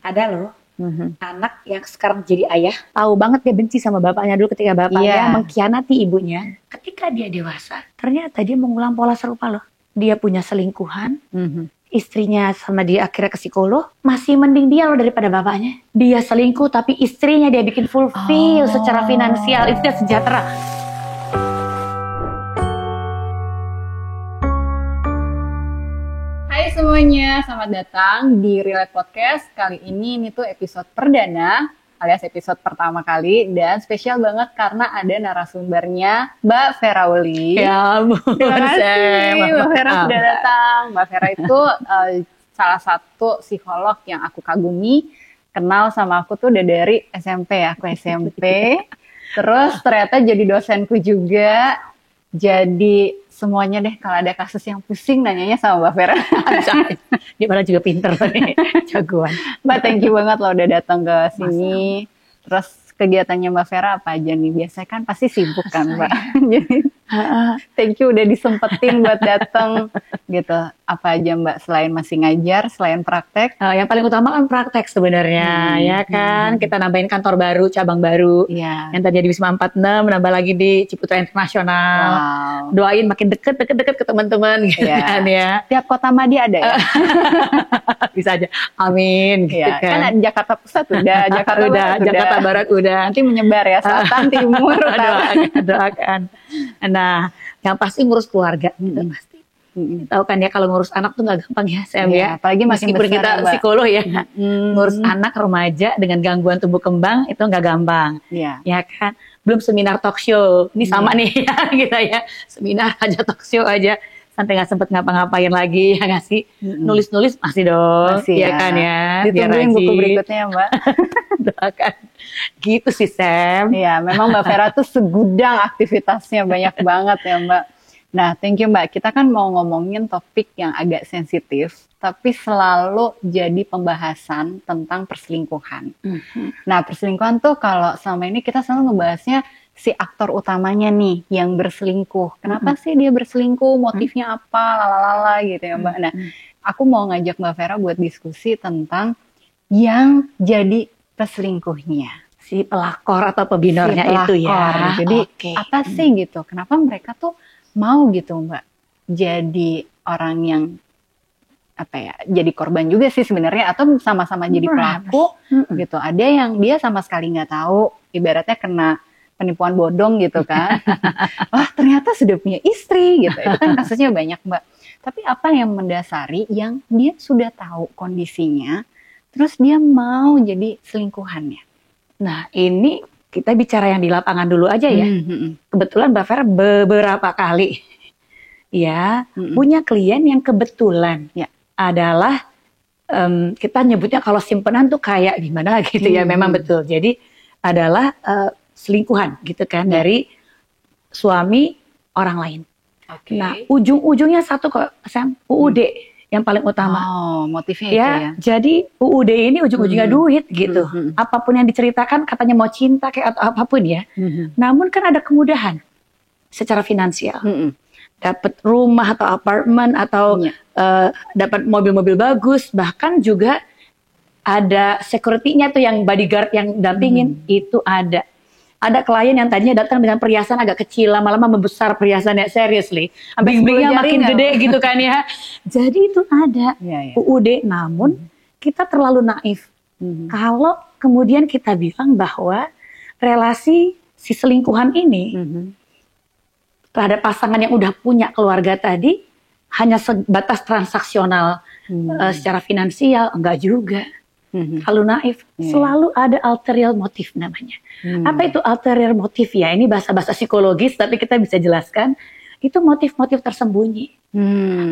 Ada loh anak yang sekarang jadi ayah, tahu banget dia benci sama bapaknya dulu ketika bapaknya mengkhianati ibunya. Ketika dia dewasa, ternyata dia mengulang pola serupa loh. Dia punya selingkuhan, istrinya sama dia akhirnya ke psikolog. Masih mending dia loh daripada bapaknya. Dia selingkuh tapi istrinya dia bikin fulfill secara finansial, itu dia sejahtera. Hai semuanya, selamat datang di Relate Podcast. Kali ini tuh episode perdana alias episode pertama kali, dan spesial banget karena ada narasumbernya Mbak Vera Uli. Ya ampun, terima kasih Mbak Vera sudah datang. Mbak Vera itu salah satu psikolog yang aku kagumi. Kenal sama aku tuh udah dari SMP ya, aku SMP. Terus ternyata jadi dosenku juga. Jadi semuanya deh, kalau ada kasus yang pusing nanyanya sama Mbak Vera. Dia malah juga pinter nih, jagoan. Mbak, thank you banget loh udah datang ke sini. Terus kegiatannya Mbak Vera apa aja nih? Biasanya kan pasti sibuk kan Mbak. Jadi thank you udah disempetin buat datang gitu. Apa aja Mbak, selain masih ngajar, selain praktek? Yang paling utama kan praktek sebenarnya, ya kan. Kita nambahin kantor baru, cabang baru. Yang tadi di Wisma 46, nambah lagi di Ciputra Internasional. Wow. Doain makin deket ke teman-teman gitu kan ya. Tiap kota Madi ada ya? Bisa aja. Amin gitu kan. Kan Jakarta Pusat udah, Jakarta udah, Barat Jakarta Barat udah. Nanti menyebar ya, selatan, timur, doakan. Nah, yang pasti ngurus keluarga itu pasti. Tahu kan ya, kalau ngurus anak tuh nggak gampang ya, Sam ya. Apalagi meskipun kita ya, psikolog ya, ngurus anak remaja dengan gangguan tumbuh kembang itu nggak gampang. Ya kan. Belum seminar talk show, ini sama nih ya kita ya. Seminar aja, talk show aja. Sampai nggak sempet ngapa-ngapain lagi ya nggak sih. Nulis-nulis masih dong, masih ya kan ya. Ditungguin buku berikutnya Mbak. Doakan. Gitu sih Sam. Iya, memang Mbak Vera tuh segudang aktivitasnya, banyak banget ya Mbak. Nah, thank you Mbak. Kita kan mau ngomongin topik yang agak sensitif, tapi selalu jadi pembahasan tentang perselingkuhan. Nah, perselingkuhan tuh kalau selama ini kita selalu ngebahasnya si aktor utamanya nih yang berselingkuh. Kenapa sih dia berselingkuh? Motifnya apa? Lalalala gitu ya Mbak. Nah, aku mau ngajak Mbak Vera buat diskusi tentang yang jadi peselingkuhnya. Si pelakor atau pebinornya itu ya. Jadi apa sih gitu? Kenapa mereka tuh mau gitu Mbak jadi orang yang apa ya, jadi korban juga sih sebenarnya, atau sama-sama jadi pelaku gitu. Ada yang dia sama sekali nggak tahu, ibaratnya kena penipuan bodong gitu kan. Wah, ternyata sudah punya istri gitu. Itu kan kasusnya banyak Mbak. Tapi apa yang mendasari yang dia sudah tahu kondisinya terus dia mau jadi selingkuhannya? Nah, ini kita bicara yang di lapangan dulu aja ya. Kebetulan Mbak Vera beberapa kali ya punya klien yang kebetulan adalah kita nyebutnya kalau simpenan tuh kayak gimana gitu ya. Memang betul. Jadi adalah selingkuhan gitu kan dari suami orang lain. Nah, ujung-ujungnya satu kok, Sam, UUD. Yang paling utama. Motifnya ya, itu ya. Jadi UUD ini ujung-ujungnya duit gitu. Apapun yang diceritakan katanya mau cinta kayak atau apapun ya. Namun kan ada kemudahan secara finansial. Dapat rumah atau apartemen atau dapat mobil-mobil bagus, bahkan juga ada security-nya tuh yang bodyguard yang dampingin itu ada. Ada klien yang tadinya datang dengan perhiasan agak kecil, lama-lama membesar perhiasannya, seriously. Bling-blingnya makin gede gitu kan ya. Jadi itu ada UUD, namun kita terlalu naif. Kalau kemudian kita bilang bahwa relasi si selingkuhan ini terhadap pasangan yang udah punya keluarga tadi hanya sebatas transaksional secara finansial, enggak juga. Kalau naif, selalu ada ulterior motif namanya. Apa itu ulterior motif ya? Ini bahasa-bahasa psikologis, tapi kita bisa jelaskan. Itu motif-motif tersembunyi.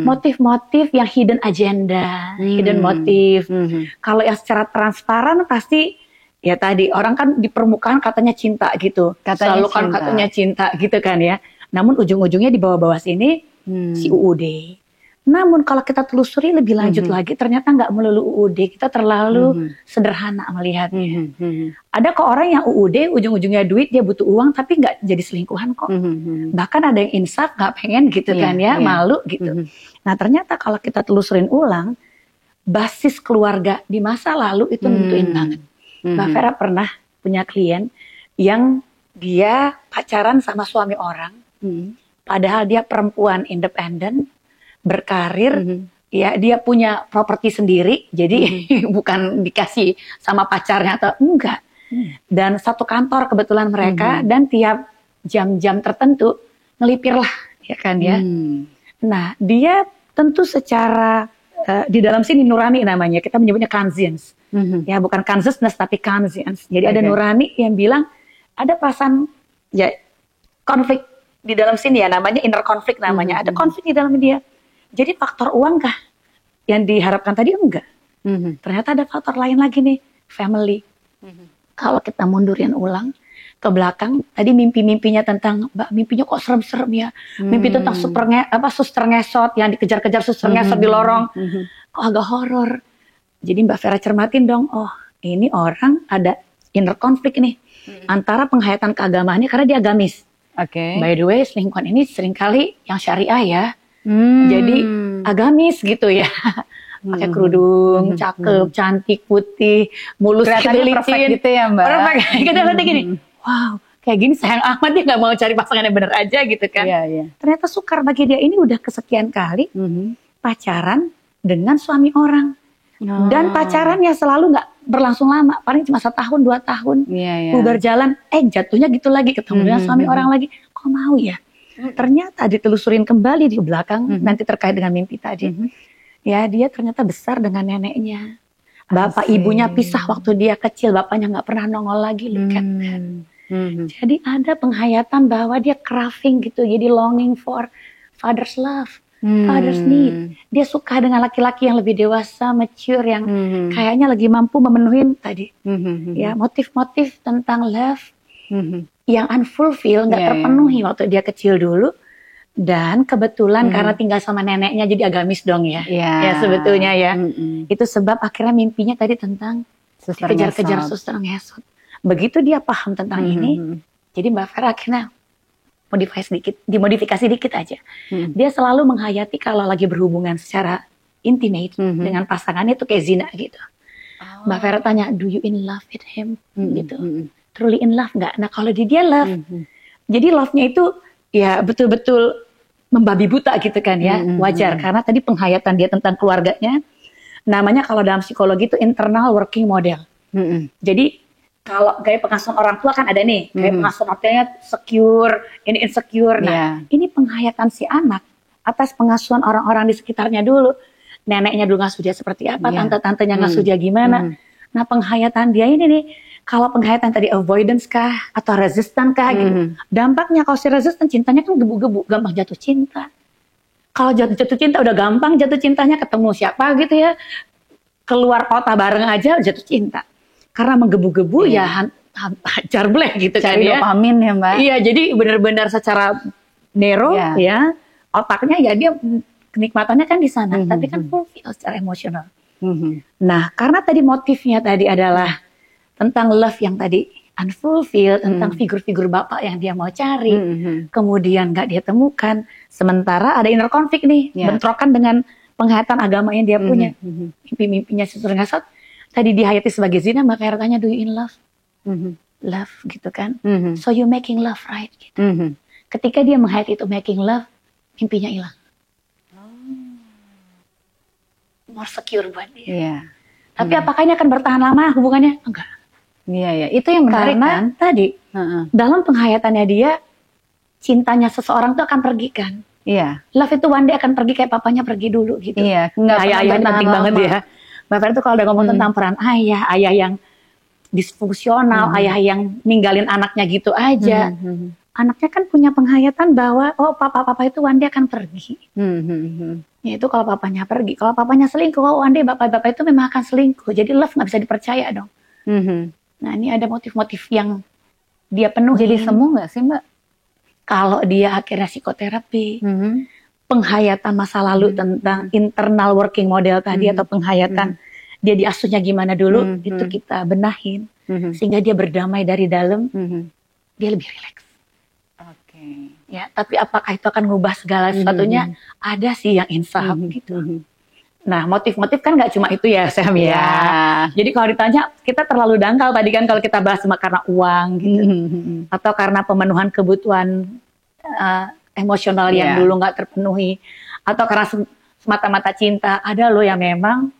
Motif-motif yang hidden agenda, hidden motif. Kalau yang secara transparan pasti, ya tadi, orang kan di permukaan katanya cinta gitu. Selalu kan katanya cinta gitu kan ya. Namun ujung-ujungnya di bawah-bawah sini, si UUD. Namun kalau kita telusuri lebih lanjut lagi, ternyata nggak melulu UUD, kita terlalu sederhana melihatnya. Ada kok orang yang UUD, ujung-ujungnya duit, dia butuh uang, tapi nggak jadi selingkuhan kok. Bahkan ada yang insaf, nggak pengen gitu kan ya, malu gitu. Nah ternyata kalau kita telusurin ulang, basis keluarga di masa lalu itu nentuin banget. Mbak Vera pernah punya klien yang dia pacaran sama suami orang, padahal dia perempuan independen, berkarir, ya dia punya properti sendiri, jadi bukan dikasih sama pacarnya atau enggak. Dan satu kantor kebetulan mereka, dan tiap jam-jam tertentu ngelipir lah, ya kan ya. Nah dia tentu secara di dalam sini nurani namanya, kita menyebutnya conscience, ya bukan consciousness tapi conscience. Jadi ada nurani yang bilang ada perasaan ya konflik di dalam sini ya, namanya inner konflik namanya, ada konflik di dalam dia. Jadi faktor uang kah yang diharapkan tadi? Enggak. Ternyata ada faktor lain lagi nih, family. Kalau kita mundurin ulang ke belakang, tadi mimpi-mimpinya tentang, Mbak, mimpinya kok serem-serem ya. Mimpi tentang suster ngesot yang dikejar-kejar suster ngesot di lorong. Kok agak horor. Jadi Mbak Vera cermatin dong, oh ini orang ada inner konflik nih antara penghayatan keagamaannya karena dia agamis. By the way, selingkuhan ini seringkali yang syariah ya. Jadi agamis gitu ya. Pakai kerudung, cakep, cantik, putih, mulus, perfect gitu ya Mbak. Perfect. Kadang-kadang gini, wow, kayak gini sayang amat dia nggak mau cari pasangan yang benar aja gitu kan. Ternyata sukar bagi dia ini udah kesekian kali pacaran dengan suami orang. Dan pacarannya selalu nggak berlangsung lama, paling cuma 1 tahun 2 tahun. Bubar jalan, jatuhnya gitu lagi, ketemu dengan suami orang lagi. Kok mau ya? Ternyata ditelusurin kembali di belakang, nanti terkait dengan mimpi tadi. Ya dia ternyata besar dengan neneknya. Bapak ibunya pisah waktu dia kecil, bapaknya nggak pernah nongol lagi, look at that. Jadi ada penghayatan bahwa dia craving gitu, jadi longing for father's love, father's need. Dia suka dengan laki-laki yang lebih dewasa, mature, yang kayaknya lagi mampu memenuhi tadi. Ya motif-motif tentang love yang unfulfilled, nggak terpenuhi waktu dia kecil dulu. Dan kebetulan karena tinggal sama neneknya jadi agamis dong ya. Ya sebetulnya ya. Itu sebab akhirnya mimpinya tadi tentang kejar-kejar suster ngesot. Begitu dia paham tentang ini, jadi Mbak Vera akhirnya dimodifikasi dikit aja. Dia selalu menghayati kalau lagi berhubungan secara intimate dengan pasangannya itu kayak zina gitu. Mbak Vera tanya, do you in love with him? Gitu. Truly in love nggak? Nah kalau dia love, jadi love-nya itu ya betul-betul membabi buta gitu kan ya, wajar karena tadi penghayatan dia tentang keluarganya, namanya kalau dalam psikologi itu internal working model. Jadi kalau gaya pengasuhan orang tua kan ada nih, gaya pengasuhan orangnya secure, ini insecure. Nah ini penghayatan si anak atas pengasuhan orang-orang di sekitarnya dulu, neneknya dulu ngasuh dia seperti apa, tante-tantenya ngasuh dia gimana. Nah penghayatan dia ini nih, kalau penghayatan tadi avoidance kah atau resistant kah gitu. Dampaknya kalau si resistant cintanya kan gebu-gebu, gampang jatuh cinta. Kalau jatuh cinta udah gampang jatuh cintanya, ketemu siapa gitu ya, keluar kota bareng aja jatuh cinta. Karena menggebu-gebu ya hajar bleh gitu kan ya. Dopamin ya Mbak. Iya jadi benar-benar secara nero ya, otaknya ya dia kenikmatannya kan di sana, tapi kan fulfill secara emosional. Nah karena tadi motifnya tadi adalah tentang love yang tadi unfulfilled, tentang figur-figur bapak yang dia mau cari, kemudian nggak dia temukan, sementara ada inner konflik nih, bentrokan dengan penghayatan agama yang dia punya, mimpi-mimpinya suster ngesot, tadi dihayati sebagai zina, Mbak Vera tanya, do you in love? Love gitu kan, so you making love right gitu. Ketika dia menghayati itu making love, mimpinya hilang. More secure buat dia. Tapi apakah ini akan bertahan lama hubungannya? Enggak. Iya, itu yang menarik karena kan? Tadi dalam penghayatannya dia, cintanya seseorang tuh akan pergi kan. Love itu one day akan pergi kayak papanya pergi dulu gitu. Nggak ayah ini penting banget ya. Mbak Vera tuh kalau udah ngomong tentang peran ayah yang disfungsional, ayah yang ninggalin anaknya gitu aja. Anaknya kan punya penghayatan bahwa oh papa itu one day akan pergi. Itu kalau papanya pergi. Kalau papanya selingkuh, oh one day bapak itu memang akan selingkuh. Jadi love nggak bisa dipercaya dong. Nah ini ada motif-motif yang dia penuhi. Jadi semu nggak sih Mbak? Kalau dia akhirnya psikoterapi, penghayatan masa lalu tentang internal working model tadi atau penghayatan dia diasuhnya gimana dulu, itu kita benahin sehingga dia berdamai dari dalam, dia lebih rileks. Ya, tapi apakah itu akan mengubah segala sesuatunya? Ada sih yang insaf gitu. Nah, motif-motif kan nggak cuma itu ya, Sam ya. Jadi kalau ditanya, kita terlalu dangkal tadi kan kalau kita bahas cuma karena uang gitu. Atau karena pemenuhan kebutuhan emosional yang dulu nggak terpenuhi. Atau karena semata-mata cinta. Ada loh yang memang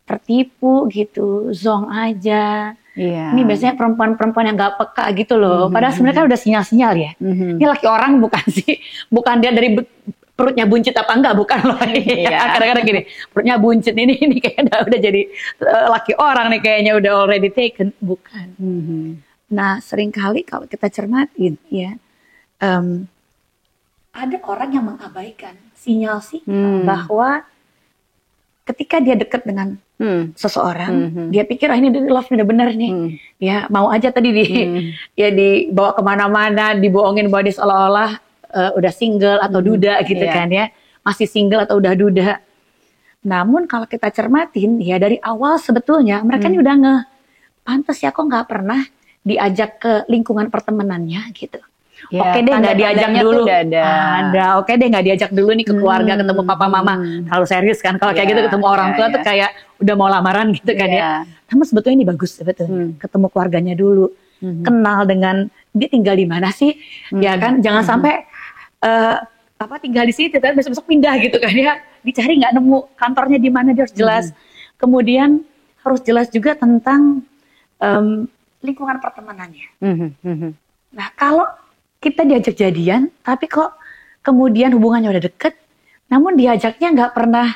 tertipu gitu, zong aja. Ini biasanya perempuan-perempuan yang nggak peka gitu loh. Padahal sebenarnya kan udah sinyal-sinyal ya. Ini laki orang bukan sih, bukan dia dari perutnya buncit apa enggak, bukan loh. Kadang-kadang gini, perutnya buncit ini kayaknya udah jadi laki orang nih, kayaknya udah already taken, bukan. Nah, seringkali kalau kita cermatin ya, ada orang yang mengabaikan sinyal-sinyal bahwa ketika dia dekat dengan seseorang, dia pikir ini love udah bener nih, ya mau aja tadi ya dibawa kemana-mana, dibohongin bahwa dia seolah-olah udah single atau duda gitu kan ya, masih single atau udah duda. Namun kalau kita cermatin ya dari awal sebetulnya mereka ini udah pantas ya kok nggak pernah diajak ke lingkungan pertemanannya gitu. Oke deh nggak diajak dulu, ada. Oke deh nggak diajak dulu nih ke keluarga, ketemu papa mama, terlalu serius kan kalau kayak gitu, ketemu orang tua tuh kayak udah mau lamaran gitu kan ya. Namun sebetulnya ini bagus sebetulnya, ketemu keluarganya dulu, kenal dengan dia tinggal di mana sih, ya kan, jangan sampai tinggal di situ kan besok-besok pindah gitu kan ya, dicari nggak nemu kantornya di mana, dia harus jelas. Kemudian harus jelas juga tentang lingkungan pertemanannya. Nah kalau kita diajak jadian tapi kok kemudian hubungannya udah deket, namun diajaknya nggak pernah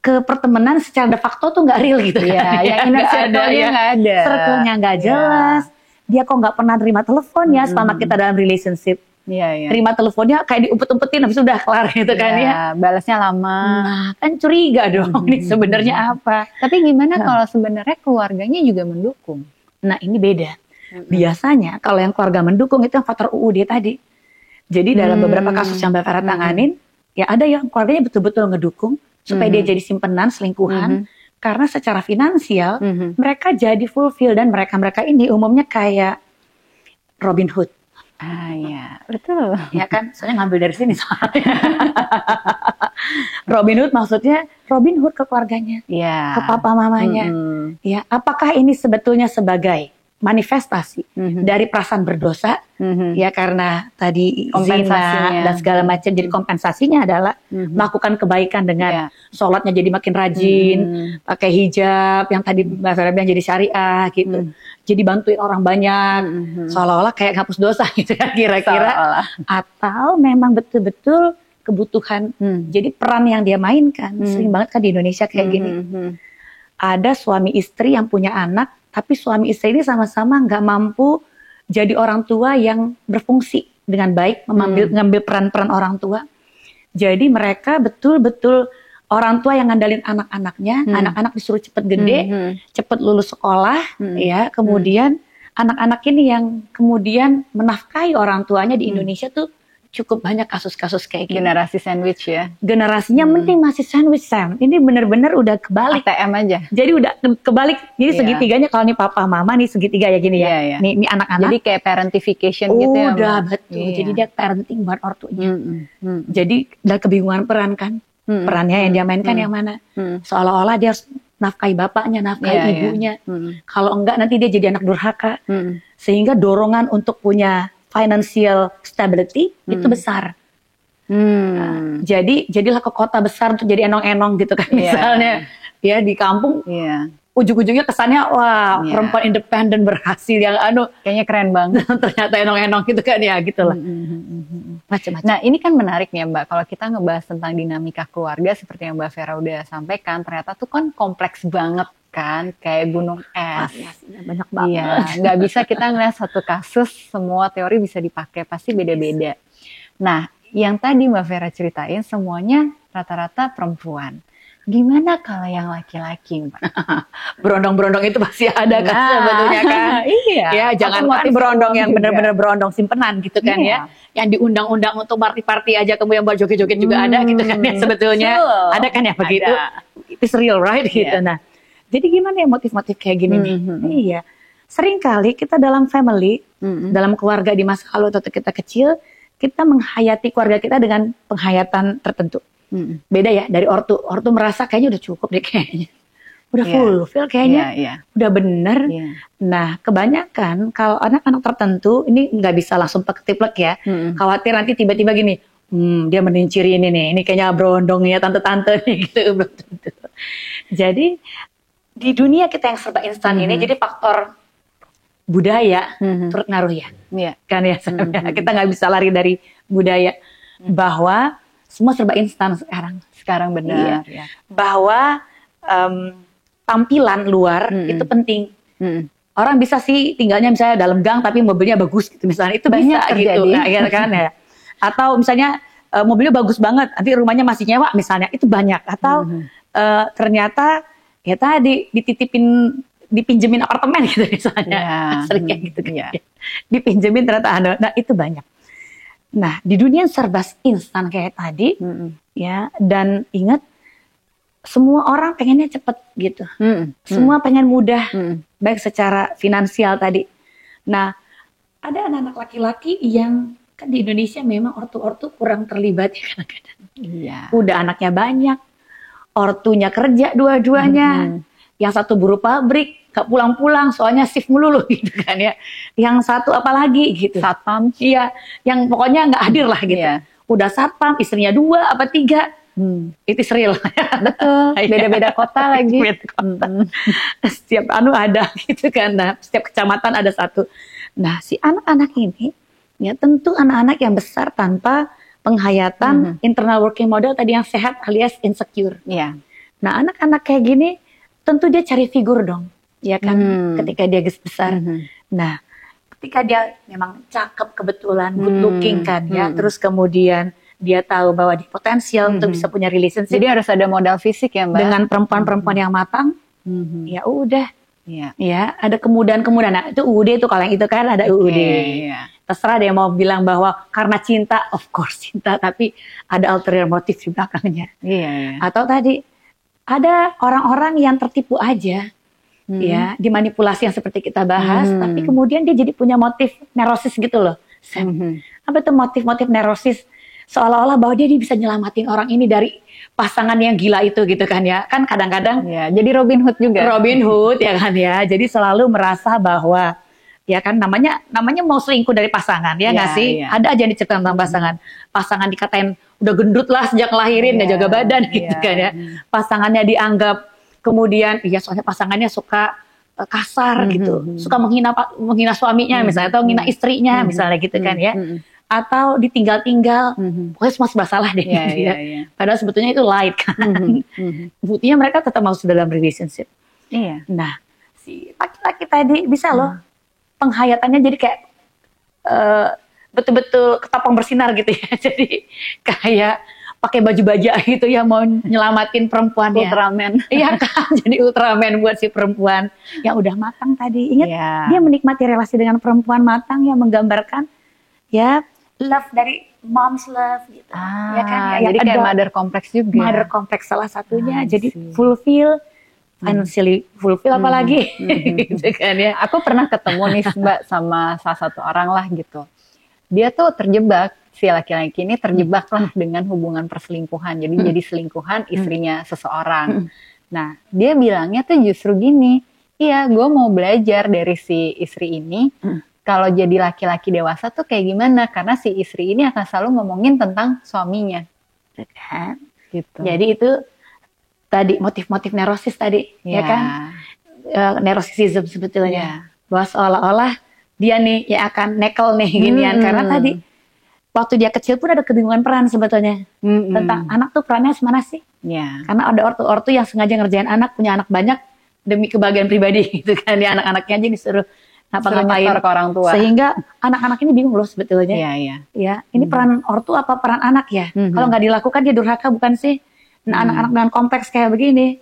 ke pertemanan secara de facto tuh nggak real gitu kan, yang inner circle-nya nggak ada, circle-nya nggak jelas, dia kok nggak pernah terima teleponnya selama kita dalam relationship. Terima teleponnya kayak diumpet-umpetin habis udah kelar gitu kan ya. Balasnya lama. Nah, kan curiga dong nih sebenarnya apa. Tapi gimana kalau sebenarnya keluarganya juga mendukung? Nah, ini beda. Biasanya kalau yang keluarga mendukung itu yang faktor UUD tadi. Jadi dalam beberapa kasus yang Mbak Farah tanganin, ya ada yang keluarganya betul-betul ngedukung supaya dia jadi simpenan selingkuhan. Karena secara finansial mereka jadi fulfill, dan mereka ini umumnya kayak Robin Hood. Ya, betul. Ya kan, soalnya ngambil dari sini soalnya. Robin Hood maksudnya Robin Hood ke keluarganya, ke papa mamanya. Ya, apakah ini sebetulnya sebagai manifestasi dari perasaan berdosa, ya karena tadi zina dan segala macam, jadi kompensasinya adalah melakukan kebaikan dengan sholatnya jadi makin rajin, pakai hijab yang tadi Mbak Vera bilang jadi syariah gitu, jadi bantuin orang banyak, seolah-olah kayak ngapus dosa gitu ya kira-kira, atau memang betul-betul kebutuhan. Jadi peran yang dia mainkan sering banget kan di Indonesia kayak gini. Ada suami istri yang punya anak, tapi suami istri ini sama-sama nggak mampu jadi orang tua yang berfungsi dengan baik, mengambil peran-peran orang tua. Jadi mereka betul-betul orang tua yang ngandalin anak-anaknya, anak-anak disuruh cepet gede, cepet lulus sekolah, ya. Kemudian anak-anak ini yang kemudian menafkahi orang tuanya di Indonesia tuh cukup banyak kasus-kasus kayak gini. Generasi sandwich ya. Generasinya mending masih sandwich, Sam. Ini benar-benar udah kebalik. ATM aja. Jadi udah kebalik. Jadi segitiganya kalau nih papa mama nih segitiga ya gini ya. Nih anak-anak. Jadi kayak parentification gitu ya. Udah betul. Jadi dia parenting buat ortunya. Jadi udah kebingungan peran kan. Perannya yang dia mainkan yang mana. Seolah-olah dia harus nafkahi bapaknya, nafkahi ibunya. Kalau enggak nanti dia jadi anak durhaka. Sehingga dorongan untuk punya financial stability itu besar. Nah, jadilah ke kota besar untuk jadi enong-enong gitu kan, misalnya ya di kampung ujung-ujungnya kesannya wah perempuan independen berhasil yang kayaknya keren banget. Ternyata enong-enong gitu kan ya gitulah. Macam-macam. Nah ini kan menarik ya Mbak, kalau kita ngebahas tentang dinamika keluarga seperti yang Mbak Vera udah sampaikan, ternyata tuh kan kompleks banget kan, kayak gunung es. Banyak banget. Iya, nggak bisa kita ngeliat satu kasus semua teori bisa dipakai, pasti beda-beda. Nah, yang tadi Mbak Vera ceritain semuanya rata-rata perempuan. Gimana kalau yang laki-laki, Mbak? Berondong-berondong itu pasti ada kan sebetulnya kan. Iya. Ya, jangan kan berondong yang benar-benar berondong simpenan gitu kan ya. Yang diundang-undang untuk party-party aja kemudian buat joget-joget juga ada gitu kan ya sebetulnya. Ada kan ya begitu. It's real right gitu. Nah, jadi gimana ya motif-motif kayak gini nih? Iya. Seringkali kita dalam family, dalam keluarga di masa lalu atau kita kecil, kita menghayati keluarga kita dengan penghayatan tertentu. Beda ya dari ortu. Ortu merasa kayaknya udah cukup deh kayaknya. Udah fulfill kayaknya, udah bener. Nah, kebanyakan kalau anak-anak tertentu ini nggak bisa langsung plek-plek ya. Khawatir nanti tiba-tiba gini, dia meninciri ini nih, ini kayaknya berondong ya tante-tante nih gitu. Belum tentu. Jadi di dunia kita yang serba instan ini, jadi faktor budaya turut ngaruh ya. Kan ya, kita nggak bisa lari dari budaya bahwa semua serba instan sekarang. Sekarang benar. Bahwa tampilan luar itu penting. Orang bisa sih tinggalnya misalnya dalam gang tapi mobilnya bagus gitu misalnya, itu banyak bisa terjadi. gitu. Nah, ya kan ya. Atau misalnya mobilnya bagus banget, nanti rumahnya masih nyewa misalnya, itu banyak. Atau ternyata ya tadi dipinjemin apartemen gitu misalnya. Sering kayak gitu kan. Dipinjemin ternyata nah itu banyak. Nah, di dunia serba instan kayak tadi ya, dan ingat semua orang pengennya cepet gitu. Semua pengen mudah, baik secara finansial tadi. Nah, ada anak-anak laki-laki yang kan di Indonesia memang ortu-ortu kurang terlibat ya kadang-kadang. Udah anaknya banyak, ortunya kerja dua-duanya. Yang satu buruh pabrik, gak pulang-pulang soalnya shift melulu gitu kan ya. Yang satu apalagi gitu. Satpam. Iya, yang pokoknya gak hadir lah gitu. Udah satpam, istrinya 2 apa 3. Itu real. Betul, beda-beda kota lagi. Beda kota. Setiap ada gitu kan. Nah, setiap kecamatan ada satu. Nah, si anak-anak ini ya tentu anak-anak yang besar tanpa penghayatan internal working model tadi yang sehat alias insecure. Nah, anak-anak kayak gini tentu dia cari figur dong. Ya kan, ketika dia besar. Nah, ketika dia memang cakep kebetulan, good looking kan ya, terus kemudian dia tahu bahwa dia potensial untuk bisa punya relationship. Jadi harus ada modal fisik ya Mbak. Dengan perempuan-perempuan yang matang, ya udah. Ya, ada kemudahan-kemudahan. Nah, itu UUD itu kalau yang itu kan ada UUD. Terserah dia mau bilang bahwa karena cinta, of course cinta, tapi ada ulterior motif di belakangnya. Atau tadi ada orang-orang yang tertipu aja. Ya, dimanipulasi yang seperti kita bahas, tapi kemudian dia jadi punya motif neurosis gitu loh. Apa itu motif-motif neurosis? Seolah-olah bahwa dia bisa nyelamatin orang ini dari pasangan yang gila itu gitu kan ya. Kan kadang-kadang jadi Robin Hood juga. Robin Hood ya kan ya. Jadi selalu merasa bahwa ya kan namanya mau selingkuh dari pasangan ya nggak sih? Ada aja yang diceritain tentang pasangan. Pasangan dikatain udah gendut lah sejak ngelahirin, nggak jaga badan gitu kan ya. Pasangannya dianggap kemudian soalnya pasangannya suka kasar gitu. Suka menghina suaminya misalnya, atau menghina istrinya misalnya gitu kan ya. Atau ditinggal-tinggal, pokoknya semua serba salah deh. Padahal sebetulnya itu light kan. Buktinya mereka tetap mau dalam relationship. Nah, si laki-laki tadi bisa loh penghayatannya jadi kayak betul-betul ketapang bersinar gitu ya. Jadi kayak pakai baju baja gitu ya, mau nyelamatin perempuannya. Ultraman. Iya kan, jadi Ultraman buat si perempuan yang udah matang tadi. Ingat, dia menikmati relasi dengan perempuan matang yang menggambarkan ya love dari mom's love gitu. Ya kan? Jadi kayak mother complex juga. Mother complex salah satunya. Jadi fulfill, financially fulfill apalagi. Gitu kan ya. Aku pernah ketemu nih Mbak sama salah satu orang lah gitu. Dia tuh terjebak, si laki-laki ini terjebak lah dengan hubungan perselingkuhan. Jadi jadi selingkuhan istrinya seseorang. Nah, dia bilangnya tuh justru gini, iya gue mau belajar dari si istri ini. Kalau jadi laki-laki dewasa tuh kayak gimana? Karena si istri ini akan selalu ngomongin tentang suaminya. Gitu. Jadi itu tadi motif-motif neurosis tadi, ya kan? Neurosisism sebetulnya. Bahwa seolah-olah dia nih yang akan nekel nih ginian. Karena tadi waktu dia kecil pun ada kebingungan peran sebetulnya. Tentang anak tuh perannya semana sih? Karena ada ortu-ortu yang sengaja ngerjain anak, punya anak banyak demi kebahagiaan pribadi gitu kan. Ya, anak-anaknya aja disuruh ngapa-ngapain ke orang tua. Sehingga anak-anak ini bingung loh sebetulnya. Ya, ini peran ortu apa peran anak ya? Kalau nggak dilakukan dia durhaka bukan sih? Nah, anak-anak dengan kompleks kayak begini,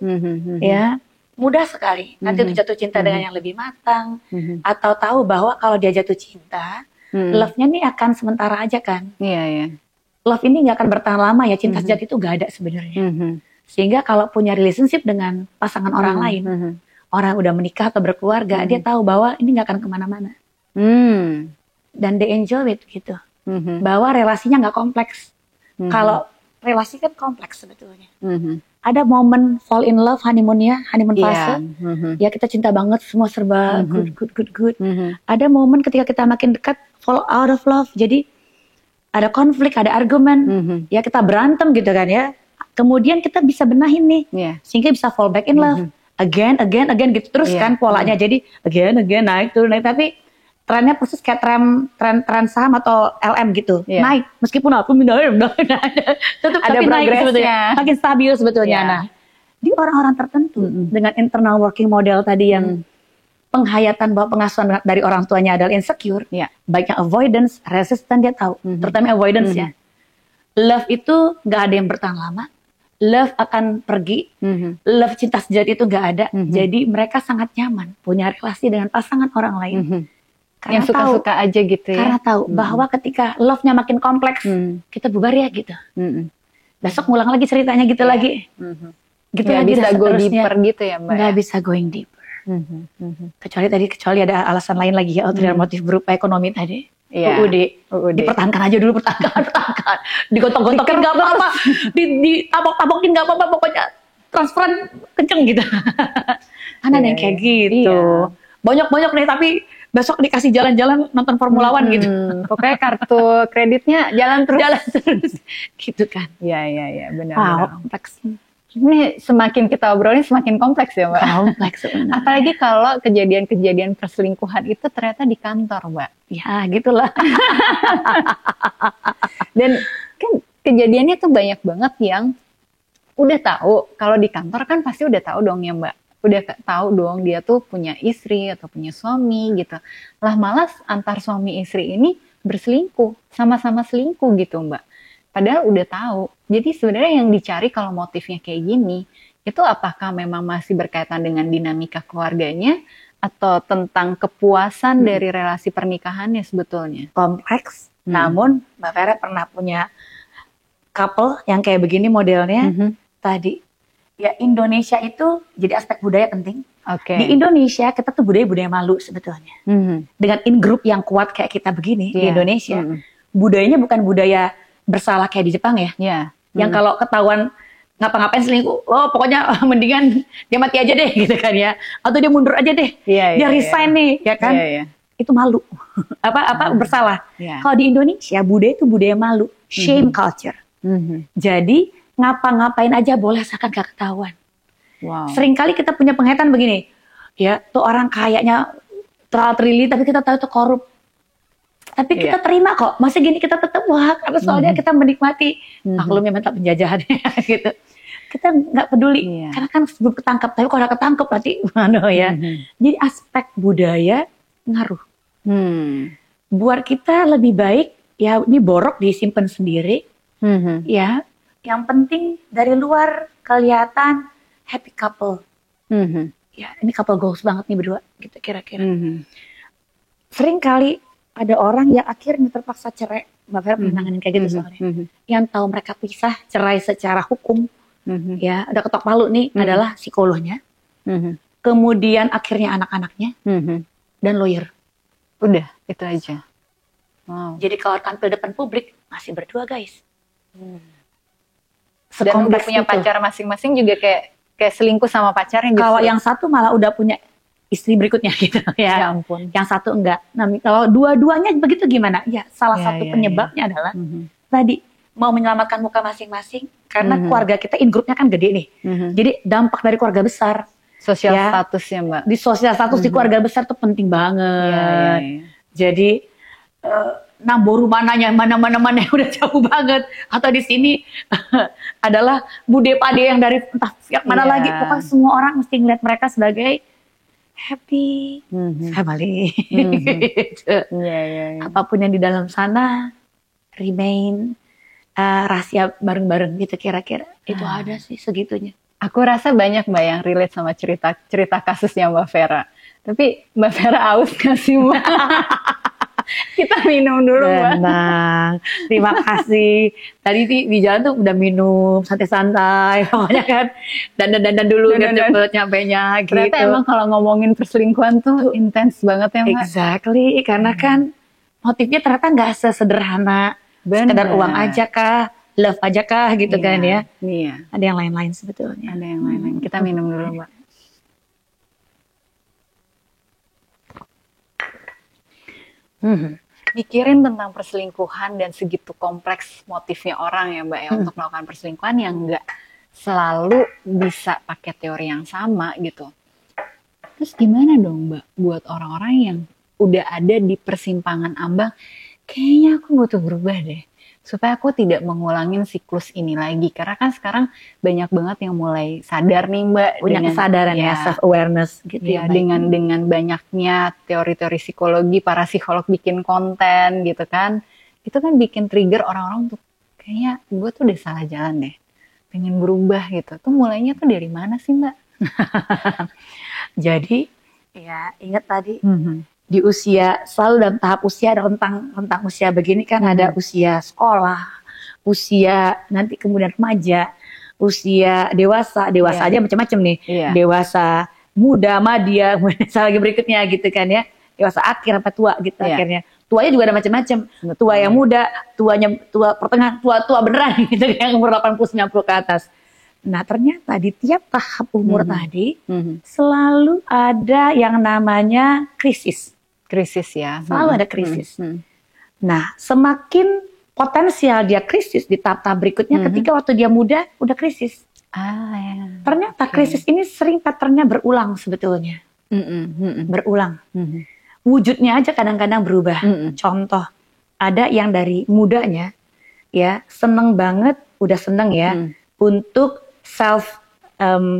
ya mudah sekali nanti untuk jatuh cinta dengan yang lebih matang, atau tahu bahwa kalau dia jatuh cinta, love-nya nih akan sementara aja kan? Love ini nggak akan bertahan lama ya, cinta sejati itu nggak ada sebenarnya. Sehingga kalau punya relationship dengan pasangan orang lain, orang udah menikah atau berkeluarga, dia tahu bahwa ini nggak akan kemana-mana. Dan they enjoy it gitu. Bahwa relasinya nggak kompleks. Kalau relasi kan kompleks sebetulnya. Ada momen fall in love, honeymoon fase. Ya kita cinta banget, semua serba good. Ada momen ketika kita makin dekat, fall out of love. Jadi ada konflik, ada argumen. Ya kita berantem gitu kan ya. Kemudian kita bisa benahin nih, sehingga bisa fall back in love. Again gitu terus kan polanya. Jadi again naik turun naik. Tapi trennya persis kayak tren saham atau LM gitu, naik meskipun aku tetap ada tapi naik sebetulnya, makin stabil sebetulnya. Nah, di orang-orang tertentu dengan internal working model tadi yang penghayatan bahwa pengasuhan dari orang tuanya adalah insecure, baiknya avoidance, resistant dia tahu, terutama avoidance ya. Love itu nggak ada yang bertahan lama, love akan pergi, love cinta sejati itu nggak ada. Jadi mereka sangat nyaman punya relasi dengan pasangan orang lain. Karena yang suka-suka aja gitu ya. Karena tahu bahwa ketika love-nya makin kompleks, kita bubar ya gitu. Besok ngulang lagi ceritanya gitu lagi. Gitu nggak lagi bisa go deeper gitu ya Mbak. Nggak bisa going deeper. Kecuali ada alasan lain lagi ya, ulterior motif berupa ekonomi tadi. UUD. Dipertahankan aja dulu, pertahankan. Digotok-gotokin nggak apa-apa, ditabok-tabokin nggak apa-apa, pokoknya transferan kenceng gitu. Karena ada yang kayak gitu. Banyak nih tapi besok dikasih jalan-jalan nonton Formula One gitu. Pokoknya kartu kreditnya jalan terus. Gitu kan. Iya, benar. Kompleks. Ini semakin kita obrolin semakin kompleks ya Mbak. Kompleks sebenarnya. Apalagi kalau kejadian-kejadian perselingkuhan itu ternyata di kantor Mbak. Ya gitulah. Dan kan kejadiannya tuh banyak banget yang udah tahu. Kalau di kantor kan pasti udah tahu dong ya Mbak. Udah tahu dong dia tuh punya istri atau punya suami gitu. Lah malas antar suami istri ini berselingkuh, sama-sama selingkuh gitu Mbak. Padahal udah tahu. Jadi sebenarnya yang dicari kalau motifnya kayak gini, itu apakah memang masih berkaitan dengan dinamika keluarganya atau tentang kepuasan dari relasi pernikahannya sebetulnya? Kompleks. Namun Mbak Vera pernah punya couple yang kayak begini modelnya tadi. Ya Indonesia itu jadi aspek budaya penting. Di Indonesia kita tuh budaya malu sebetulnya. Dengan in group yang kuat kayak kita begini di Indonesia, budayanya bukan budaya bersalah kayak di Jepang ya. Yang kalau ketahuan ngapa-ngapain selingkuh, pokoknya mendingan dia mati aja deh gitu kan ya. Atau dia mundur aja deh. Dia resign nih ya kan. Itu malu. apa bersalah. Kalau di Indonesia budaya itu budaya malu, shame culture. Jadi ngapa-ngapain aja boleh asalkan gak ketahuan. Seringkali kita punya penghayatan begini, ya tuh orang kayaknya trili tapi kita tahu itu korup. Tapi kita terima kok, masih gini kita tetap wah karena soalnya kita menikmati maklumnya mental penjajahan gitu. Kita nggak peduli karena kan sebelum ketangkap, tapi kalau udah ketangkap berarti mana ya. Jadi aspek budaya ngaruh. Buat kita lebih baik ya ini borok disimpan sendiri, ya. Yang penting dari luar kelihatan happy couple. Ya, ini couple goals banget nih berdua gitu kira-kira. Sering kali ada orang yang akhirnya terpaksa cerai. Mbak Vera pernah nanganin kayak gitu soalnya. Yang tahu mereka pisah cerai secara hukum. Ya, ada ketok palu nih adalah psikolognya. Kemudian akhirnya anak-anaknya dan lawyer. Udah, itu aja. Jadi kalau tampil depan publik masih berdua guys. Dan udah punya pacar masing-masing juga kayak selingkuh sama pacarnya. Kalau yang satu malah udah punya istri berikutnya gitu ya. Ya ampun. Yang satu enggak. Nah, kalau dua-duanya begitu gimana? Ya salah satu penyebabnya adalah tadi mau menyelamatkan muka masing-masing karena keluarga kita in grupnya kan gede nih. Jadi dampak dari keluarga besar. Sosial statusnya Mbak. Di sosial status di keluarga besar tuh penting banget. Jadi Namboru mana yang udah jauh banget, atau di sini adalah bude pade yang dari entah pihak mana lagi, pokoknya semua orang mesti ngeliat mereka sebagai happy family. Gitu. Apapun yang di dalam sana remain rahasia bareng-bareng gitu kira-kira. Itu ada sih segitunya. Aku rasa banyak Mbak yang relate sama cerita kasusnya Mbak Vera. Tapi Mbak Vera aus gak sih Mbak? Kita minum dulu Mbak. Terima kasih. Tadi di jalan tuh udah minum santai-santai, pokoknya kan dandan dulu cepet nyampenya gitu. Ternyata emang kalau ngomongin perselingkuhan tuh intens banget ya Mbak. Exactly, karena kan motifnya ternyata nggak sesederhana sekedar uang aja kah, love aja kah gitu kan ya. Iya. Ada yang lain-lain sebetulnya. Ada yang lain-lain. Kita minum dulu, Mbak. Mikirin tentang perselingkuhan dan segitu kompleks motifnya orang ya Mbak ya untuk melakukan perselingkuhan yang nggak selalu bisa pakai teori yang sama gitu. Terus gimana dong Mbak buat orang-orang yang udah ada di persimpangan ambang, kayaknya aku butuh berubah deh supaya aku tidak mengulangin siklus ini lagi, karena kan sekarang banyak banget yang mulai sadar nih Mbak, Punya dengan kesadaran ya, self awareness gitu ya, ya. dengan banyaknya teori-teori psikologi, para psikolog bikin konten gitu kan, itu kan bikin trigger orang-orang untuk kayaknya gue tuh udah salah jalan deh, pengen berubah gitu. Tuh mulainya tuh dari mana sih Mbak? Jadi ya ingat tadi di usia, selalu dalam tahap usia ada rentang usia begini kan, ada usia sekolah, usia nanti kemudian remaja, usia dewasa aja macam-macam nih, dewasa muda, madya, kemudian lagi berikutnya gitu kan ya, dewasa akhir apa tua gitu akhirnya. Tuanya juga ada macam-macam, tua yang muda, tua pertengahan, tua beneran gitu yang umur 80-90 ke atas. Nah ternyata di tiap tahap umur tadi selalu ada yang namanya krisis. Krisis ya. Selalu ada krisis. Nah semakin potensial dia krisis di tahap-tahap berikutnya ketika waktu dia muda udah krisis. Ternyata krisis ini sering patternnya berulang sebetulnya. Berulang. Wujudnya aja kadang-kadang berubah. Contoh, ada yang dari mudanya ya seneng banget, udah seneng ya untuk self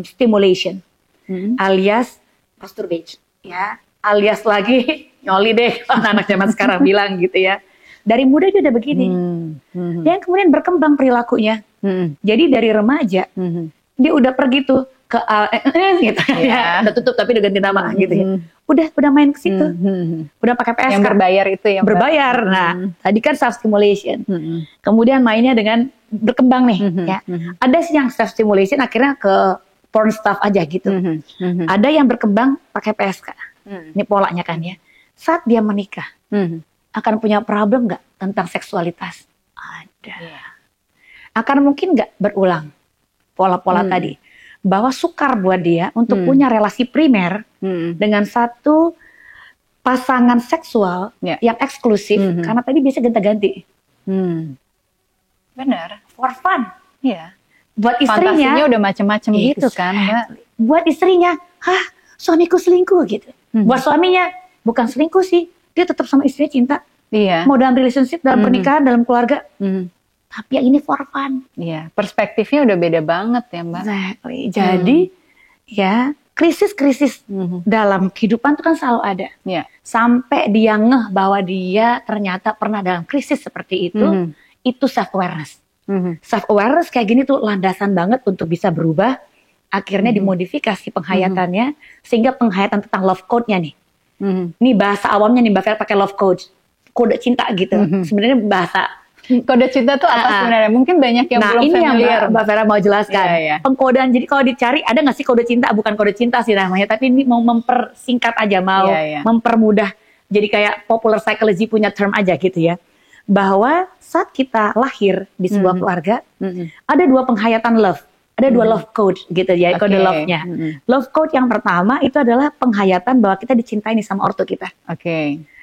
stimulation, alias masturbation, ya, alias lagi nyoli deh, anak zaman sekarang bilang gitu ya. Dari muda dia udah begini, dan kemudian berkembang perilakunya. Jadi dari remaja dia udah pergi tuh ke gitu ya, udah tutup tapi udah ganti nama gitu ya. Udah main ke situ, udah pakai PSK. Yang berbayar itu yang berbayar. Nah, tadi kan self stimulation. Kemudian mainnya dengan berkembang nih, ya. Ada sih yang self stimulation akhirnya ke porn stuff aja gitu. Ada yang berkembang pakai PSK. Ini polanya kan ya. Saat dia menikah, akan punya problem nggak tentang seksualitas? Ada. Akan mungkin nggak berulang pola-pola tadi, bahwa sukar buat dia untuk punya relasi primer dengan satu pasangan seksual yang eksklusif, karena tadi biasa ganti-ganti. Benar. For fun. Iya. Buat istrinya fantasinya udah macam-macam gitu kan Mbak. Buat istrinya, suamiku selingkuh gitu. Buat suaminya bukan selingkuh sih, dia tetap sama istrinya cinta. Iya. Mau dalam relationship, dalam pernikahan, dalam keluarga. Tapi yang ini for fun. Iya, perspektifnya udah beda banget ya Mbak. Exactly. Jadi ya krisis-krisis dalam kehidupan itu kan selalu ada. Sampai dia ngeh bahwa dia ternyata pernah dalam krisis seperti itu self awareness. Self awareness kayak gini tuh landasan banget untuk bisa berubah. Akhirnya dimodifikasi penghayatannya sehingga penghayatan tentang love code-nya nih. Ini bahasa awamnya nih Mbak Vera pakai love code, kode cinta gitu. Sebenarnya bahasa kode cinta tuh apa sebenarnya? Mungkin banyak yang belum familiar. Nah ini yang Mbak Vera mau jelaskan. Pengkodean, jadi kalau dicari ada nggak sih kode cinta? Bukan kode cinta sih namanya, tapi ini mau mempersingkat aja, mau mempermudah. Jadi kayak popular psychology punya term aja gitu ya. Bahwa saat kita lahir di sebuah keluarga, ada dua penghayatan love. Ada dua love code gitu ya, kode love-nya. Love code yang pertama itu adalah penghayatan bahwa kita dicintai nih sama ortu kita.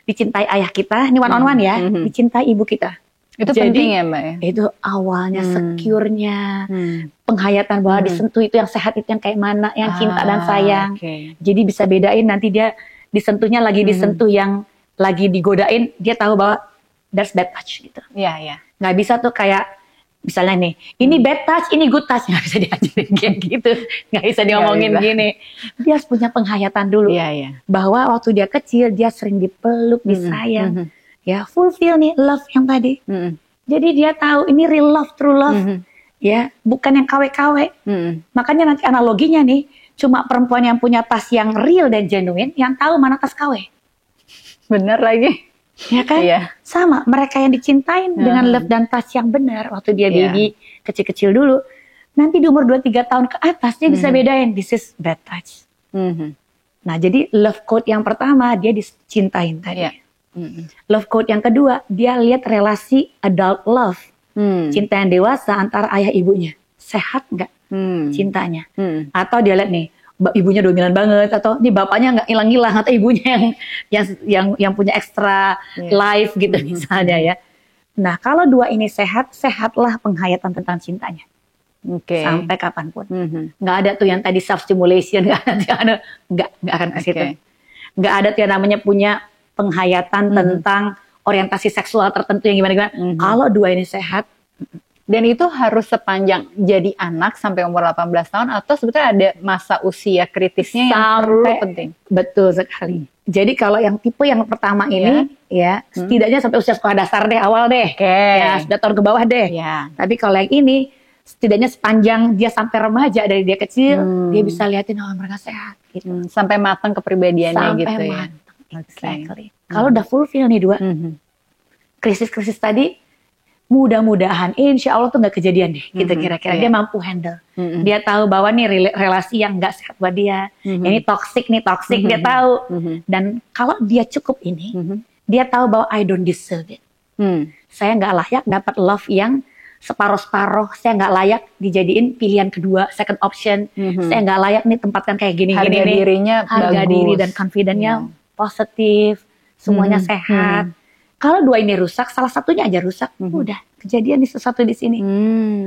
Dicintai ayah kita, ini one on one ya, dicintai ibu kita. Itu jadi, penting ya Mbak ya? Itu awalnya secure-nya, penghayatan bahwa disentuh itu yang sehat, itu yang kayak mana, yang cinta dan sayang. Jadi bisa bedain nanti dia disentuhnya lagi disentuh yang lagi digodain, dia tahu bahwa there's bad touch gitu. Nggak bisa tuh kayak misalnya nih, ini bad touch, ini good touch, nggak bisa diajarin kayak gitu, nggak bisa diomongin gini. Dia harus punya penghayatan dulu, bahwa waktu dia kecil dia sering dipeluk, disayang. Ya, fulfill nih love yang tadi. Jadi dia tahu ini real love, true love. Ya, bukan yang KW-KW. Makanya nanti analoginya nih, cuma perempuan yang punya tas yang real dan genuine yang tahu mana tas KW. Bener lagi. Ya kan? Sama, mereka yang dicintain dengan love dan tas yang benar waktu dia baby, kecil-kecil dulu. Nanti di umur 2-3 tahun ke atas dia bisa bedain this is bad touch. Nah, jadi love code yang pertama dia dicintain tadi. Love code yang kedua, dia lihat relasi adult love Cinta yang dewasa antara ayah ibunya. Sehat nggak cintanya? Atau dia lihat nih, ibunya dominan banget, atau nih bapaknya nggak hilang-hilang, atau ibunya yang punya extra life gitu misalnya ya. Nah, kalau dua ini sehat, sehatlah penghayatan tentang cintanya. Sampai kapanpun. Nggak ada tuh yang tadi self stimulation, nggak akan ke situ. Nggak ada tuh yang namanya punya penghayatan tentang orientasi seksual tertentu yang gimana-gimana. Kalau dua ini sehat. Dan itu harus sepanjang jadi anak sampai umur 18 tahun, atau sebetulnya ada masa usia kritisnya yang perlu penting? Betul sekali. Jadi kalau yang tipe yang pertama ini ya setidaknya sampai usia sekolah dasar deh, awal deh. Ya, sudah tahun ke bawah deh. Tapi kalau yang ini setidaknya sepanjang dia sampai remaja, dari dia kecil dia bisa liatin mereka sehat gitu. Sampai matang kepribadiannya sampai gitu ya. Matang. Exactly. Kalau udah fulfill nih dua krisis-krisis tadi, mudah-mudahan insya Allah tuh nggak kejadian deh gitu kira-kira. Dia mampu handle. Dia tahu bahwa nih relasi yang nggak sehat buat dia. Ini toxic dia tahu. Dan kalau dia cukup ini, dia tahu bahwa I don't deserve it. Saya nggak layak dapat love yang separuh-separuh. Saya nggak layak dijadiin pilihan kedua, second option. Saya nggak layak nih tempatkan kayak gini-gini. Harga dirinya harga bagus. Diri dan confidence-nya positif, semuanya sehat. Kalau dua ini rusak, salah satunya aja rusak, udah kejadian di sesuatu di sini.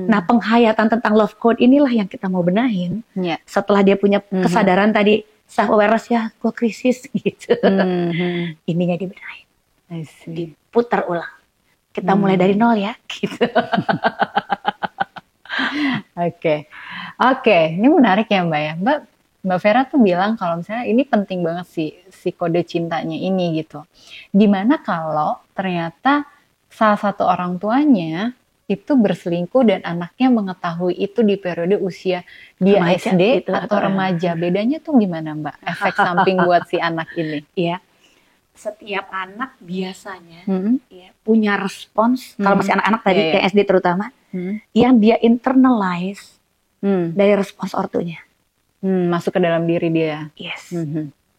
Nah, penghayatan tentang love code inilah yang kita mau benahin. Setelah dia punya kesadaran tadi, self awareness, ya gue krisis gitu. Ininya dibenahin, diputar ulang. Kita mulai dari nol ya, gitu. Oke, ini menarik ya Mbak ya. Mbak Vera tuh bilang kalau misalnya ini penting banget sih si kode cintanya ini gitu. Gimana kalau ternyata salah satu orang tuanya itu berselingkuh dan anaknya mengetahui itu di periode usia dia remaja, SD gitu, atau remaja. Bedanya tuh gimana Mbak? Efek samping buat si anak ini? Iya. Setiap anak biasanya ya, punya respons, kalau masih anak-anak tadi kayak SD terutama, yang dia internalize dari respons ortunya. Masuk ke dalam diri dia. Yes.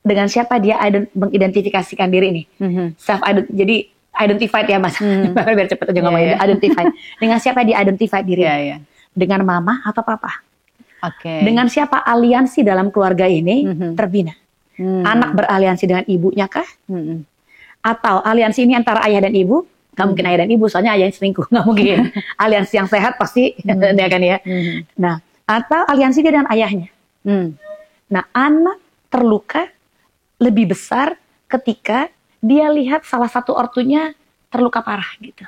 Dengan siapa dia mengidentifikasikan diri nih. Jadi identified ya Mas. Biar cepet aja ngomongnya. Identified. Dengan siapa dia identified diri? Dengan mama atau papa? Dengan siapa aliansi dalam keluarga ini terbina? Anak beraliansi dengan ibunya kah? Atau aliansi ini antara ayah dan ibu? Gak mungkin ayah dan ibu, soalnya ayahnya selingkuh. Gak mungkin. Aliansi yang sehat pasti ya kan ya. Nah, atau aliansi dia dengan ayahnya. Nah, anak terluka lebih besar ketika dia lihat salah satu ortunya terluka parah gitu.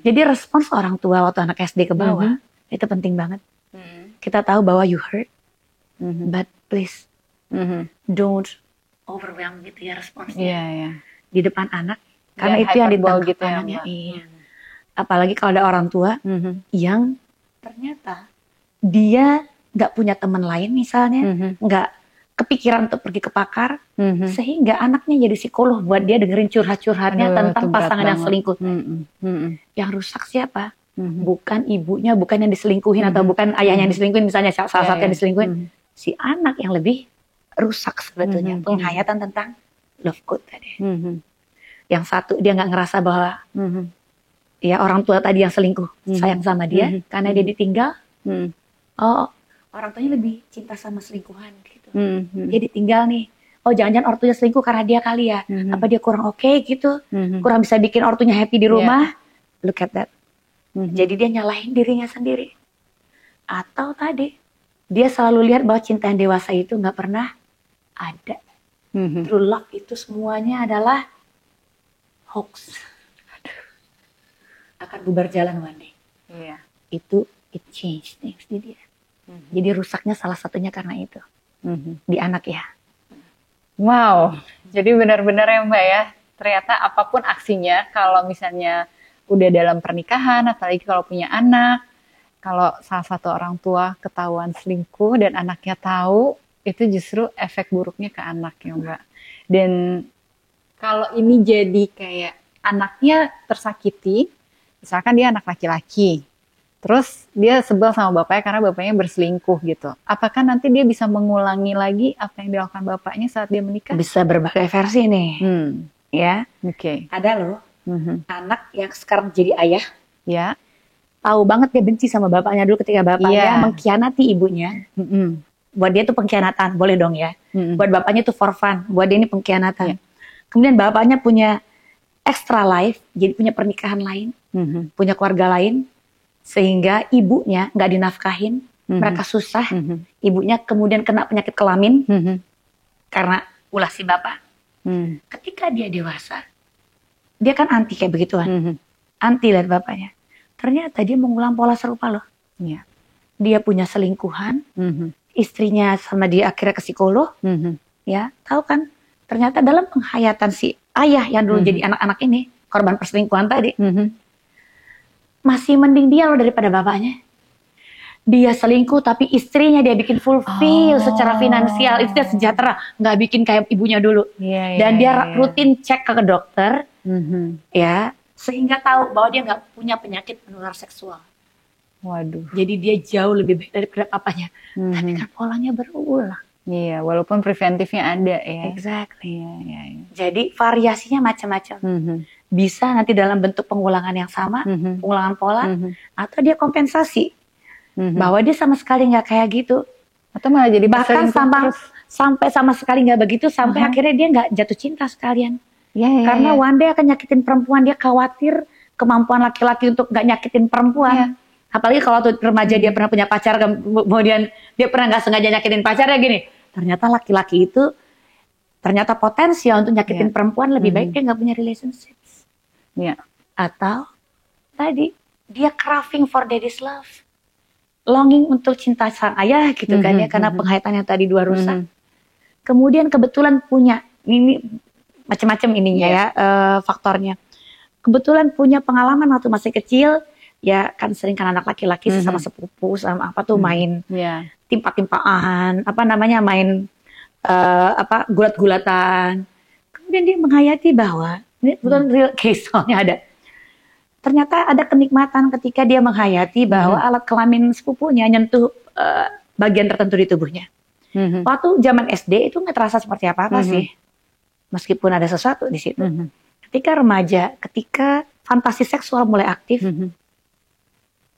Jadi respons orang tua waktu anak SD ke bawah itu penting banget. Kita tahu bahwa you hurt, but please don't overwhelm gitu ya responsnya di depan anak, karena itu yang ditangkap gitu anaknya. Apalagi kalau ada orang tua yang ternyata dia nggak punya teman lain misalnya, nggak kepikiran untuk pergi ke pakar, sehingga anaknya jadi psikolog buat dia dengerin curhat-curhatnya tentang pasangan yang selingkuh. Yang rusak siapa? Bukan ibunya, bukan yang diselingkuhin, atau bukan ayahnya yang diselingkuhin, misalnya salah satu yang diselingkuhin. Si anak yang lebih rusak sebetulnya, penghayatan tentang love code tadi. Yang satu dia nggak ngerasa bahwa ya orang tua tadi yang selingkuh sayang sama dia, karena dia ditinggal. Orang tuanya lebih cinta sama selingkuhan gitu. Dia ditinggal nih. Jangan-jangan ortunya selingkuh karena dia kali ya. Apa dia kurang oke gitu. Kurang bisa bikin ortunya happy di rumah. Look at that. Jadi dia nyalahin dirinya sendiri. Atau tadi dia selalu lihat bahwa cinta yang dewasa itu gak pernah ada. True love itu semuanya adalah hoax. Akan bubar jalan one day. Itu it changed things di dia. Jadi rusaknya salah satunya karena itu. Di anak ya. Wow, jadi benar-benar ya Mbak ya, ternyata apapun aksinya, kalau misalnya udah dalam pernikahan, apalagi kalau punya anak, kalau salah satu orang tua ketahuan selingkuh dan anaknya tahu, itu justru efek buruknya ke anaknya Mbak. Dan kalau ini jadi kayak anaknya tersakiti, misalkan dia anak laki-laki, terus dia sebel sama bapaknya karena bapaknya berselingkuh gitu. Apakah nanti dia bisa mengulangi lagi apa yang dilakukan bapaknya saat dia menikah? Bisa berbagai versi nih. Ya. Oke. Ada loh Anak yang sekarang jadi ayah, Ya. tahu banget dia benci sama bapaknya dulu ketika bapaknya Iya. mengkhianati ibunya. Buat dia itu pengkhianatan, boleh dong ya. Buat bapaknya itu for fun, buat dia ini pengkhianatan. Kemudian bapaknya punya extra life, jadi punya pernikahan lain, punya keluarga lain, sehingga ibunya nggak dinafkahin, mereka susah. Ibunya kemudian kena penyakit kelamin karena ulah si bapak. Ketika dia dewasa, dia kan anti kayak begituan, anti lihat bapaknya. Ternyata dia mengulang pola serupa loh. Iya. Dia punya selingkuhan, istrinya sama dia akhirnya ke psikolog, ya tahu kan? Ternyata dalam penghayatan si ayah yang dulu jadi anak-anak ini korban perselingkuhan tadi, masih mending dia loh daripada bapaknya. Dia selingkuh tapi istrinya dia bikin fulfill secara finansial, itu dia sejahtera, nggak bikin kayak ibunya dulu. Dan dia rutin cek ke dokter, ya sehingga tahu bahwa dia nggak punya penyakit menular seksual. Waduh. Jadi dia jauh lebih baik daripada papanya. Tapi kan polanya berulang. Iya, walaupun preventifnya ada ya. Exactly. Iya. Jadi variasinya macam-macam. Bisa nanti dalam bentuk pengulangan yang sama, pengulangan pola, atau dia kompensasi bahwa dia sama sekali nggak kayak gitu. Atau malah jadi bahkan sampai sama sekali nggak begitu, sampai akhirnya dia nggak jatuh cinta sekalian. Karena one day akan nyakitin perempuan, dia khawatir kemampuan laki-laki untuk nggak nyakitin perempuan. Apalagi kalau tuh remaja dia pernah punya pacar, kemudian dia pernah nggak sengaja nyakitin pacarnya gini. Ternyata laki-laki itu ternyata potensial untuk nyakitin perempuan, lebih baik dia nggak punya relationships. Atau tadi dia craving for daddy's love, longing untuk cinta sang ayah gitu kan ya, karena penghayatannya tadi dua rusak. Kemudian kebetulan punya ini macam-macam ininya ya faktornya. Kebetulan punya pengalaman waktu masih kecil, ya kan sering kan anak laki-laki sama sepupu sama apa tuh main timpa-timpaan, apa namanya main gulat-gulatan. Kemudian dia menghayati bahwa ini bukan real case soalnya ada. Ternyata ada kenikmatan ketika dia menghayati bahwa alat kelamin sepupunya nyentuh bagian tertentu di tubuhnya. Waktu zaman SD itu nggak terasa seperti apa-apa sih, meskipun ada sesuatu di situ. Ketika remaja, ketika fantasi seksual mulai aktif,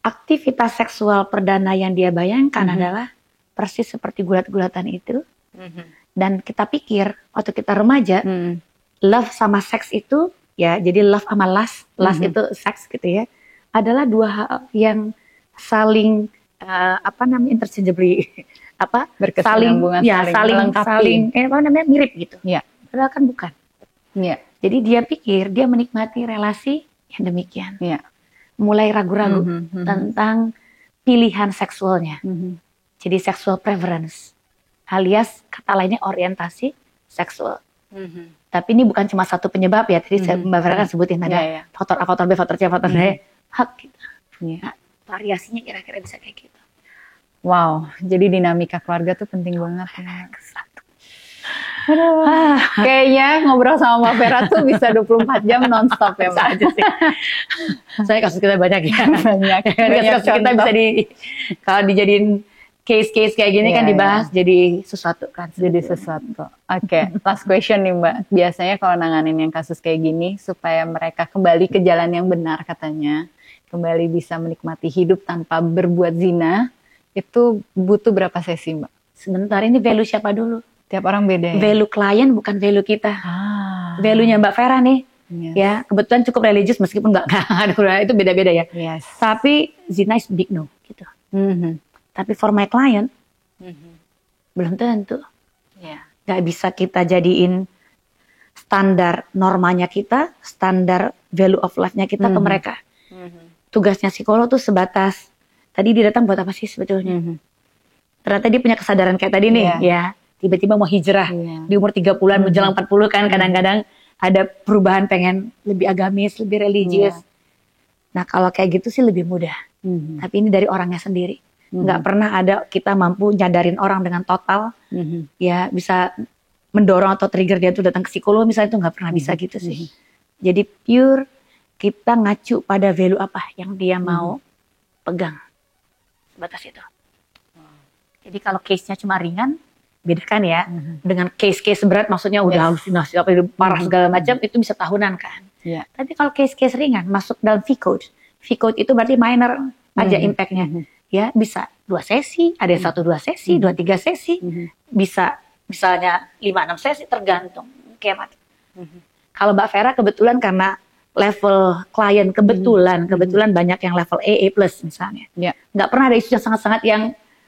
aktivitas seksual perdana yang dia bayangkan adalah persis seperti gulat-gulatan itu. Dan kita pikir waktu kita remaja, love sama seks itu ya, jadi love sama lust itu seks gitu ya, adalah dua hal yang saling interchangeably saling mirip gitu. Padahal kan bukan. Jadi dia pikir dia menikmati relasi yang demikian. Mulai ragu-ragu tentang pilihan seksualnya. Jadi sexual preference, alias kata lainnya orientasi seksual. Tapi ini bukan cuma satu penyebab ya. Tadi Mbak Vera kan sebutin ada faktor A, faktor B, faktor C, faktor D. Gitu. Nah, variasinya kira-kira bisa kayak gitu. Wow, jadi dinamika keluarga tuh penting banget. Kayaknya ngobrol sama Mbak Vera tuh bisa 24 jam nonstop ya Mbak. Aja sih. Saya kasus kita banyak ya. Banyak kasus kita bisa kalau dijadiin case-case kayak gini kan dibahas jadi sesuatu kan. Jadi sesuatu. Oke, last question nih Mbak. Biasanya kalau nanganin yang kasus kayak gini, supaya mereka kembali ke jalan yang benar katanya, kembali bisa menikmati hidup tanpa berbuat zina, itu butuh berapa sesi Mbak? Sebentar, ini value siapa dulu? Tiap orang beda ya? Value klien bukan value kita. Value-nya Mbak Vera nih. Ya, kebetulan cukup religius meskipun nggak ada, itu beda-beda ya. Tapi zina is big no gitu. Tapi for my client, belum tentu. Gak bisa kita jadiin standar normanya kita, standar value of life-nya kita ke mereka. Tugasnya psikolog tuh sebatas, tadi dia datang buat apa sih sebetulnya? Ternyata dia punya kesadaran kayak tadi nih, ya. Tiba-tiba mau hijrah di umur 30-an, menjelang 40 kan kadang-kadang ada perubahan pengen lebih agamis, lebih religius. Nah kalau kayak gitu sih lebih mudah. Tapi ini dari orangnya sendiri. Nggak pernah ada kita mampu nyadarin orang dengan total, ya bisa mendorong atau trigger dia tuh datang ke psikolog misalnya, itu nggak pernah bisa gitu sih. Jadi pure kita ngacu pada value apa yang dia mau pegang, sebatas itu. Jadi kalau case-nya cuma ringan, bedakan ya dengan case-case berat, maksudnya udah halusinasi apa parah segala macam, itu bisa tahunan kan. Iya. Tapi kalau case-case ringan masuk dalam V-code. V-code itu berarti minor aja impact-nya. Ya, bisa 2 sesi, ada yang 1-2 sesi, 2-3 sesi, bisa misalnya 5-6 sesi, tergantung kemat. Kalau Mbak Vera kebetulan karena level klien kebetulan banyak yang level AA plus misalnya. Nggak pernah ada isu yang sangat-sangat yang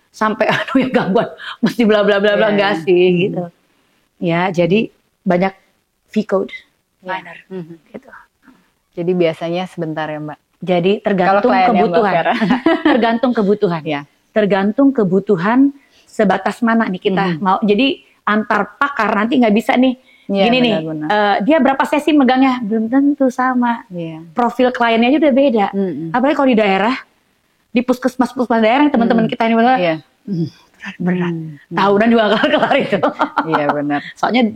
sampai aduh yang gangguan mesti bla bla bla bla enggak sih gitu. Ya, jadi banyak V-code minor gitu. Jadi biasanya sebentar ya, Mbak. Jadi tergantung kebutuhan. Tergantung kebutuhan ya. Tergantung kebutuhan sebatas mana nih kita mau. Jadi antar pakar nanti nggak bisa nih. Gini nih, dia berapa sesi megangnya belum tentu sama. Profil kliennya aja udah beda. Apalagi kalau di daerah, di puskesmas daerah teman-teman kita ini berat. Tahunan juga nggak kelar itu. Iya benar. Soalnya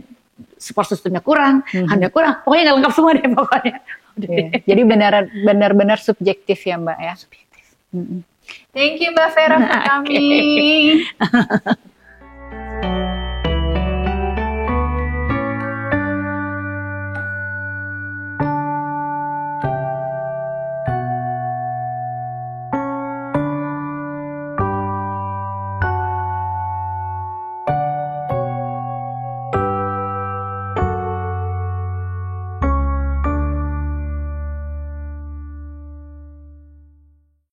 support systemnya kurang, handnya kurang. Pokoknya nggak lengkap semua deh pokoknya. Jadi benar-benar subjektif ya Mbak ya. Subjektif. Thank you Mbak Vera for coming.